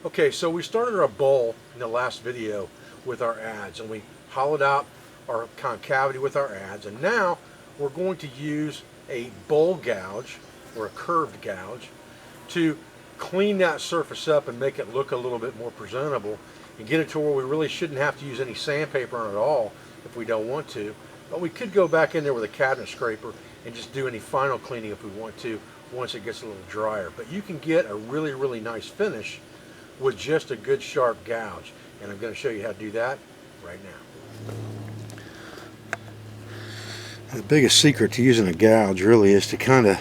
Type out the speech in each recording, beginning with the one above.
Okay, so we started our bowl in the last video with our adze, and we hollowed out our concavity with our adze, and now we're going to use a bowl gouge or a curved gouge to clean that surface up and make it look a little bit more presentable and get it to where we really shouldn't have to use any sandpaper on it at all if we don't want to. But we could go back in there with a cabinet scraper and just do any final cleaning if we want to once it gets a little drier. But you can get a really nice finish with just a good sharp gouge, and I'm going to show you how to do that right now. The biggest secret to using a gouge really is to kind of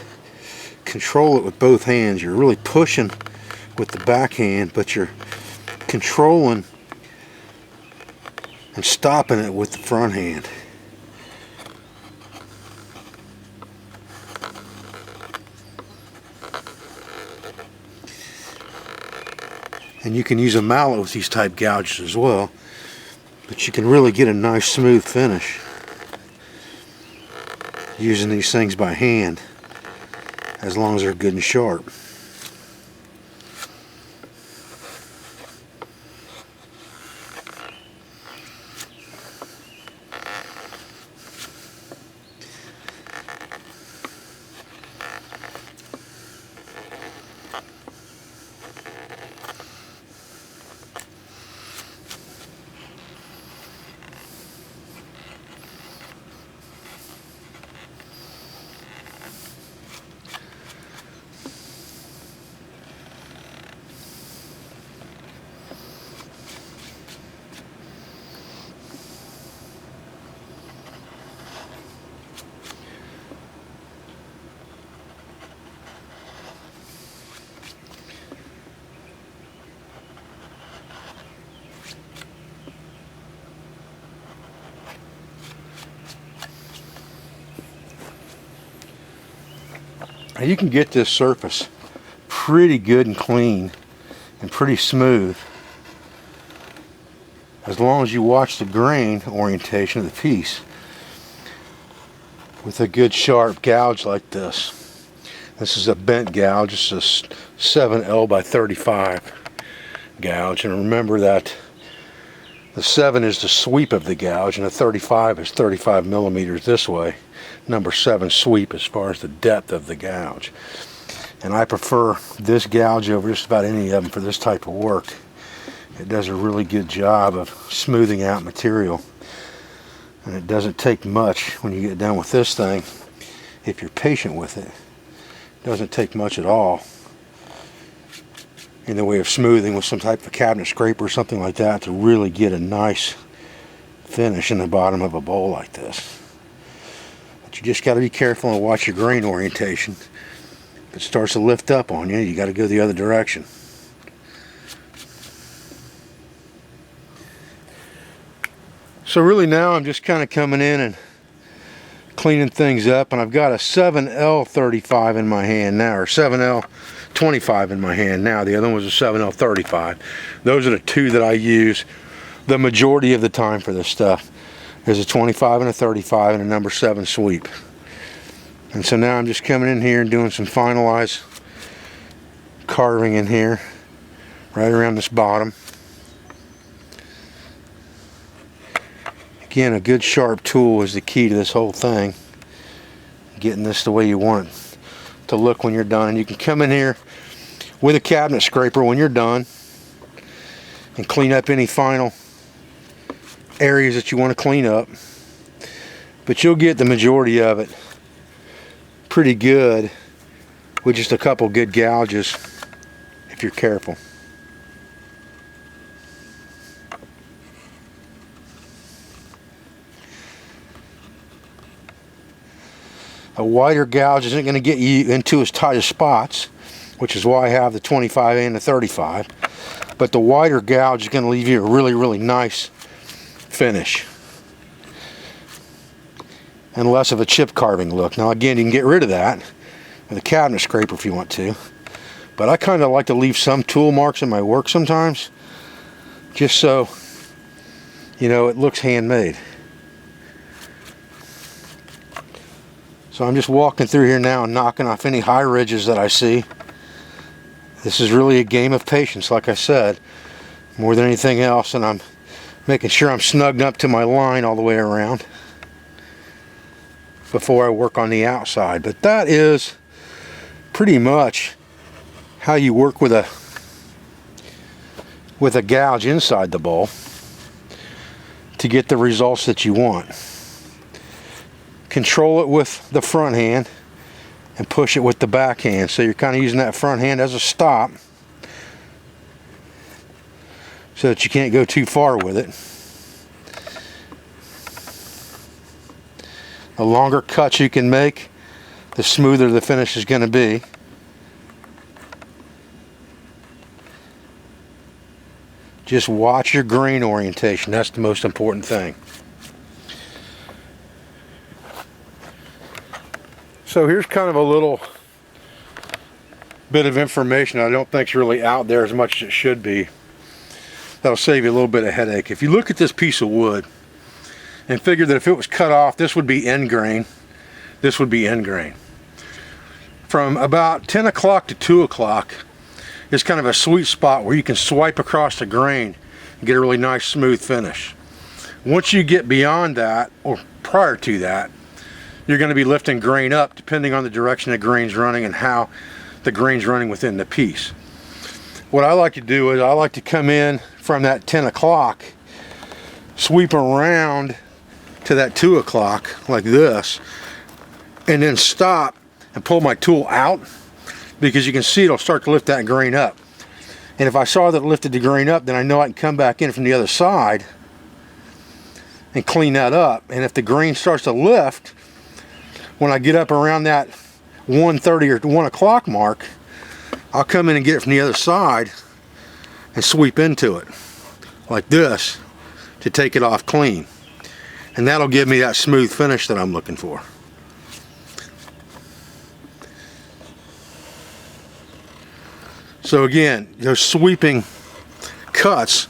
control it with both hands. You're really pushing with the back hand, but you're controlling and stopping it with the front hand. And you can use a mallet with these type gouges as well, but you can really get a nice smooth finish using these things by hand, as long as they're good and sharp. Now you can get this surface pretty good and clean and pretty smooth as long as you watch the grain orientation of the piece with a good sharp gouge like this. This is a bent gouge. It's a 7L by 35 gouge, and remember that the 7 is the sweep of the gouge and the 35 is 35 millimeters this way. Number 7 sweep as far as the depth of the gouge. And I prefer this gouge over just about any of them for this type of work. It does a really good job of smoothing out material. And it doesn't take much when you get done with this thing, if you're patient with it. It doesn't take much at all in the way of smoothing with some type of cabinet scraper or something like that to really get a nice finish in the bottom of a bowl like this. But you just got to be careful and watch your grain orientation. If it starts to lift up on you, you got to go the other direction. So really now I'm just kind of coming in and cleaning things up, and I've got a 7L35 in my hand now, or 7L25 in my hand now. The other one was a 7L35. Those are the two that I use the majority of the time for this stuff. There's a 25 and a 35 and a number 7 sweep. And so now I'm just coming in here and doing some finalized carving in here, right around this bottom. Again, a good sharp tool is the key to this whole thing. Getting this the way you want it to look when you're done. And you can come in here with a cabinet scraper when you're done and clean up any final areas that you want to clean up. But you'll get the majority of it pretty good with just a couple good gouges if you're careful. A wider gouge isn't going to get you into as tight of spots, which is why I have the 25 and the 35. But the wider gouge is going to leave you a really nice finish. And less of a chip carving look. Now again, you can get rid of that with a cabinet scraper if you want to. But I kind of like to leave some tool marks in my work sometimes, just so, you know, it looks handmade. So I'm just walking through here now and knocking off any high ridges that I see. This is really a game of patience, like I said, more than anything else, and I'm making sure I'm snugged up to my line all the way around before I work on the outside. But that is pretty much how you work with a gouge inside the bowl to get the results that you want. Control it with the front hand and push it with the back hand. So you're kind of using that front hand as a stop so that you can't go too far with it. The longer cuts you can make, the smoother the finish is going to be. Just watch your grain orientation. That's the most important thing. So here's kind of a little bit of information I don't think is really out there as much as it should be. That'll save you a little bit of headache. If you look at this piece of wood and figure that if it was cut off, this would be end grain, this would be end grain. From about 10 o'clock to 2 o'clock is kind of a sweet spot where you can swipe across the grain and get a really nice smooth finish. Once you get beyond that, or prior to that, you're going to be lifting grain up depending on the direction the grain's running and how the grain's running within the piece. What I like to do is I like to come in from that 10 o'clock, sweep around to that 2 o'clock like this, and then stop and pull my tool out, because you can see it'll start to lift that grain up. And if I saw that it lifted the grain up, then I know I can come back in from the other side and clean that up. And if the grain starts to lift, when I get up around that 1:30 or 1 o'clock mark, I'll come in and get it from the other side and sweep into it like this to take it off clean. And that'll give me that smooth finish that I'm looking for. So again, those sweeping cuts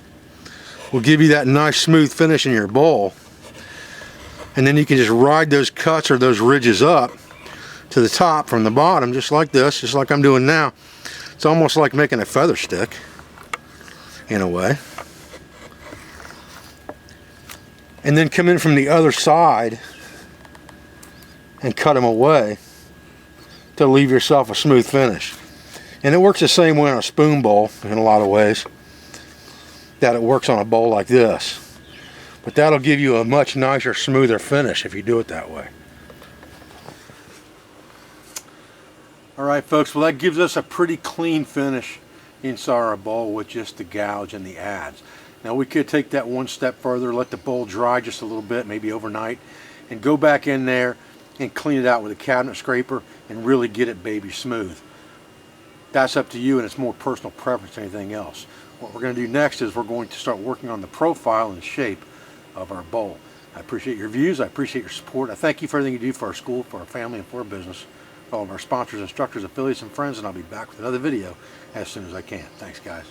will give you that nice smooth finish in your bowl. And then you can just ride those cuts or those ridges up to the top from the bottom, just like this, just like I'm doing now. It's almost like making a feather stick, in a way. And then come in from the other side and cut them away to leave yourself a smooth finish. And it works the same way on a spoon bowl in a lot of ways that it works on a bowl like this. But that'll give you a much nicer, smoother finish if you do it that way. Alright folks, well that gives us a pretty clean finish inside our bowl with just the gouge and the adze. Now we could take that one step further, let the bowl dry just a little bit, maybe overnight, and go back in there and clean it out with a cabinet scraper and really get it baby smooth. That's up to you, and it's more personal preference than anything else. What we're going to do next is we're going to start working on the profile and shape of our bowl. I appreciate your views. I appreciate your support. I thank you for everything you do for our school, for our family, and for our business, for all of our sponsors, instructors, affiliates, and friends, and I'll be back with another video as soon as I can. Thanks, guys.